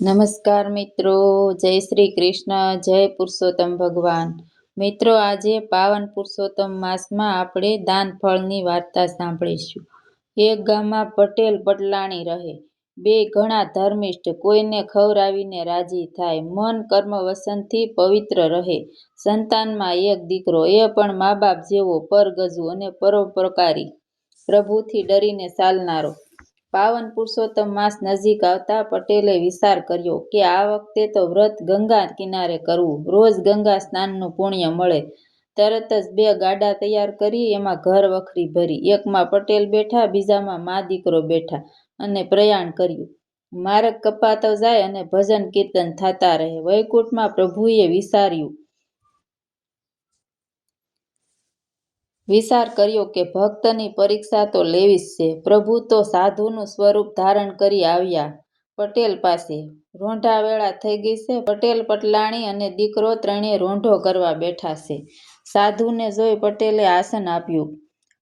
નમસ્કાર મિત્રો, જય શ્રી કૃષ્ણ, જય પુરુષોત્તમ ભગવાન। મિત્રો, આજે પાવન પુરુષોત્તમ માસમાં આપણે દાન ફળની વાર્તા સાંભળીશું। એક ગામમાં પટેલ પટલાણી રહે, બે ઘણા ધર્મિષ્ઠ, કોઈને ખવડાવીને રાજી થાય, મન કર્મ વસનથી પવિત્ર રહે। સંતાનમાં એક દીકરો, એ પણ મા બાપ જેવો પરગજુ અને પરોપકારી, પ્રભુથી ડરીને ચાલનારો। પાવન પુરુષોત્તમ માસ નજીક આવતા પટેલે વિચાર કર્યો કે આ વખતે તો વ્રત ગંગા કિનારે કરવું, રોજ ગંગા સ્નાનનું પુણ્ય મળે। તરત જ બે ગાડા તૈયાર કરી એમાં ઘર વખરી ભરી, એકમાં પટેલ બેઠા, બીજામાં મા દીકરો બેઠા અને પ્રયાણ કર્યું। માર્ગ કપાતો જાય અને ભજન કીર્તન થતા રહે। વૈકુંઠમાં પ્રભુએ વિચાર કર્યો કે ભક્તની પરીક્ષા તો લેવી જ છે। પ્રભુ તો સાધુનું સ્વરૂપ ધારણ કરી આવ્યા પટેલ પાસે। રોંઢા વેળા થઈ ગઈ છે, પટેલ પટલાણી અને દીકરો ત્રણેય રોંઢો કરવા બેઠા છે। સાધુને જોઈ પટેલે આસન આપ્યું,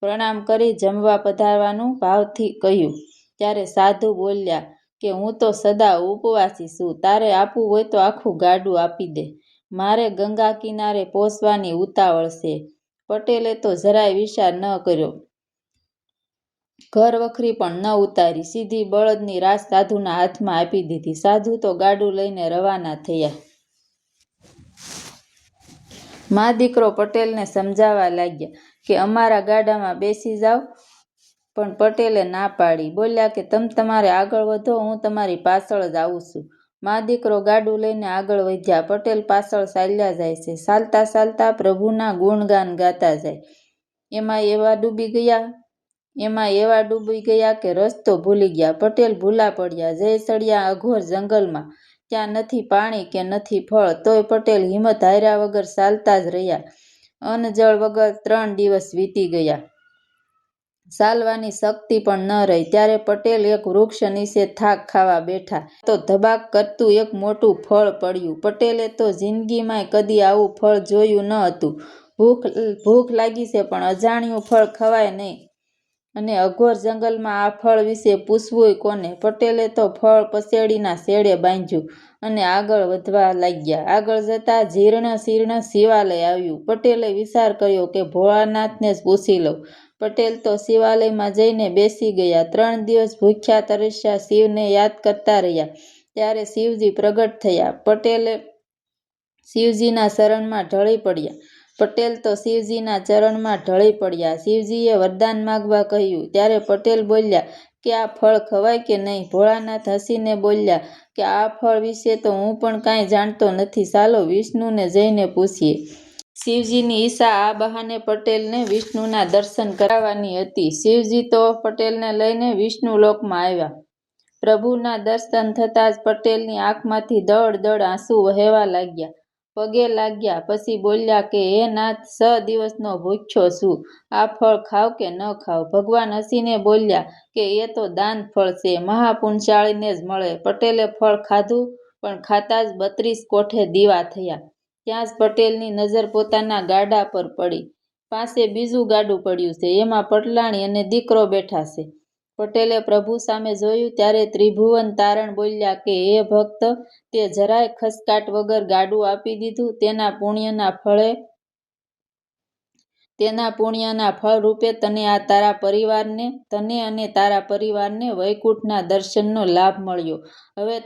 પ્રણામ કરી જમવા પધારવાનું ભાવથી કહ્યું। ત્યારે સાધુ બોલ્યા કે હું તો સદા ઉપવાસી છું, તારે આપવું હોય તો આખું ગાડું આપી દે, મારે ગંગા કિનારે પહોંચવાની ઉતાવળ છે। પટેલે તો જરાય વિચાર ન કર્યો, ઘર વખરી પણ ન ઉતારી, સીધી બળદની રાસ સાધુના હાથમાં આપી દીધી। સાધુ તો ગાડું લઈને રવાના થયા। મા દીકરો પટેલને સમજાવવા લાગ્યા કે અમારા ગાડામાં બેસી જાઓ, પણ પટેલે ના પાડી, બોલ્યા કે તમે તમારે આગળ વધો, હું તમારી પાછળ જ આવું છું। મા દીકરો ગાડું લઈને આગળ વધ્યા, પટેલ પાછળ ચાલ્યા જાય છે। ચાલતા ચાલતા પ્રભુના ગુણગાન ગાતા જાય, એમાં એવા ડૂબી ગયા કે રસ્તો ભૂલી ગયા। પટેલ ભૂલા પડ્યા, જઈ ચડ્યા અઘોર જંગલમાં, ત્યાં નથી પાણી કે નથી ફળ, તોય પટેલ હિંમત હાર્યા વગર ચાલતા જ રહ્યા। અન્ન જળ વગર 3 દિવસ વીતી ગયા, ચાલવાની શક્તિ પણ ન રહી। ત્યારે પટેલ એક વૃક્ષ નીચે થાક ખાવા બેઠા, તો ધબાક કરતું એક મોટું ફળ પડ્યું। પટેલે તો જિંદગીમાંય કદી આવું ફળ જોયું ન હતું। ભૂખ લાગી છે, પણ અજાણ્યું ફળ ખવાય નહીં, અને અઘોર જંગલમાં આ ફળ વિશે પૂછવુંય કોને? પટેલે તો ફળ પસેડીના શેડે બાંધ્યું અને આગળ વધવા લાગ્યા। આગળ જતા જીર્ણ શીર્ણ શિવાલય આવ્યું। પટેલે વિચાર કર્યો કે ભોળાનાથને જ પૂછી લઉં। પટેલ તો શિવાલયમાં જઈને બેસી ગયા। 3 દિવસ ભૂખ્યા તરસ્યા શિવને યાદ કરતા રહ્યા। ત્યારે શિવજી પ્રગટ થયા। પટેલ તો શિવજીના ચરણમાં ઢળી પડ્યા। શિવજીએ વરદાન માંગવા કહ્યું। ત્યારે પટેલ બોલ્યા કે આ ફળ ખવાય કે નહીં? ભોળાનાથ હસીને બોલ્યા કે આ ફળ વિશે તો હું પણ કાંઈ જાણતો નથી, ચાલો વિષ્ણુને જઈને પૂછીએ। શિવજીની ઈચ્છા આ બહાને પટેલને વિષ્ણુના દર્શન કરાવવાની હતી। શિવજી તો પટેલને લઈને વિષ્ણુલોકમાં આવ્યા। પ્રભુના દર્શન થતાં જ પટેલની આંખમાંથી દળ દળ આંસુ વહેવા લાગ્યા, પગે લાગ્યા, પછી બોલ્યા કે હે નાથ, 6 દિવસનો ભૂખ્યો છું, આ ફળ ખાવ કે ન ખાવ? ભગવાન હસીને બોલ્યા કે એ તો દાન ફળ છે, મહાપુણ્યશાળીને જ મળે। પટેલે ફળ ખાધું, પણ ખાતા જ 32 કોઠે દીવા થયા। ત્યાં જ પટેલની નજર પોતાના ગાડા પર પડી, પાસે બીજું ગાડું પડ્યું છે, એમાં પટલાણી અને દીકરો બેઠા છે। પટેલે પ્રભુ સામે જોયું, ત્યારે ત્રિભુવન તારણ બોલ્યા કે હે ભક્ત, તે જરાય ખચકાટ વગર ગાડું આપી દીધું, તેના પુણ્યના ફળ રૂપે તને અને તારા પરિવારને વૈકુંઠના દર્શનનો લાભ મળ્યો। હવે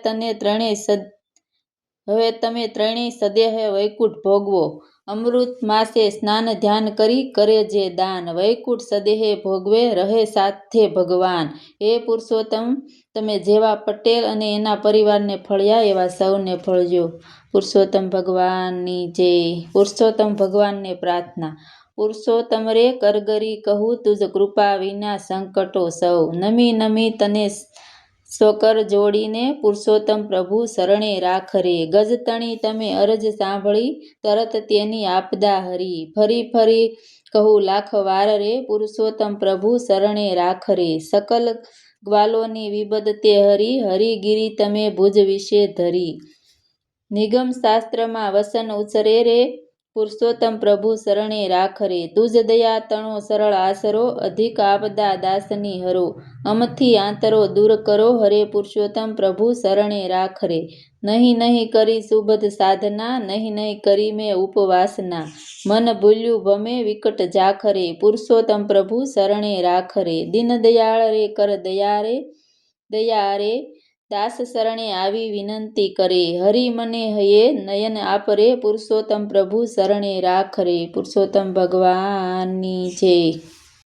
તમે ત્રણેય સદેહ વૈકુંઠ ભોગવો। અમૃત માસે સ્નાન ધ્યાન કરી કરે જે દાન, વૈકુંઠ સદેહ ભોગવે રહે સાથે ભગવાન। હે પુરુષોત્તમ, તમે જેવા પટેલ અને એના પરિવારને ફળ્યા, એવા સૌને ફળજો। પુરુષોત્તમ ભગવાનની જય। પુરુષોત્તમ ભગવાનને પ્રાર્થના। પુરુષોત્તમ રે કરગરી કહું, તુજ કૃપા વિના સંકટો સૌ, નમી નમી તને સ્વકર જોડીને, પુરુષોત્તમ પ્રભુ શરણે રાખ રે। ગજતણી તમે અરજ સાંભળી, તરત તેની આપદા હરી, ફરી ફરી કહું લાખ વાર રે, પુરુષોત્તમ પ્રભુ શરણે રાખ રે। સકલ ગ્વાલોની વિબદ તે હરી, હરિગીરી તમે ભુજ વિશે ધરી। નિગમ શાસ્ત્રમાં વસન ઉછરે રે, પુરુષોત્તમ પ્રભુ શરણે રાખ રે, તુજ દયા તણો સરળ આસરો, અધિક આપદા દાસની હરો, અમથી આંતરો દૂર કરો, હરે પુરુષોત્તમ પ્રભુ શરણે રાખ રે, નહીં નહીં કરી સુબધ સાધના, નહીં નહીં કરી મેં ઉપવાસના, મન ભૂલ્યું ભમે વિકટ જાખરે, પુરુષોત્તમ પ્રભુ શરણે રાખ રે, દીન દયાળ રે કર દયા રે, દાસ શરણે આવી વિનંતી કરે, હરિ મને હૈયે નયન આપરે, પુરુષોત્તમ પ્રભુ શરણે રાખ રે, પુરુષોત્તમ ભગવાનની જય।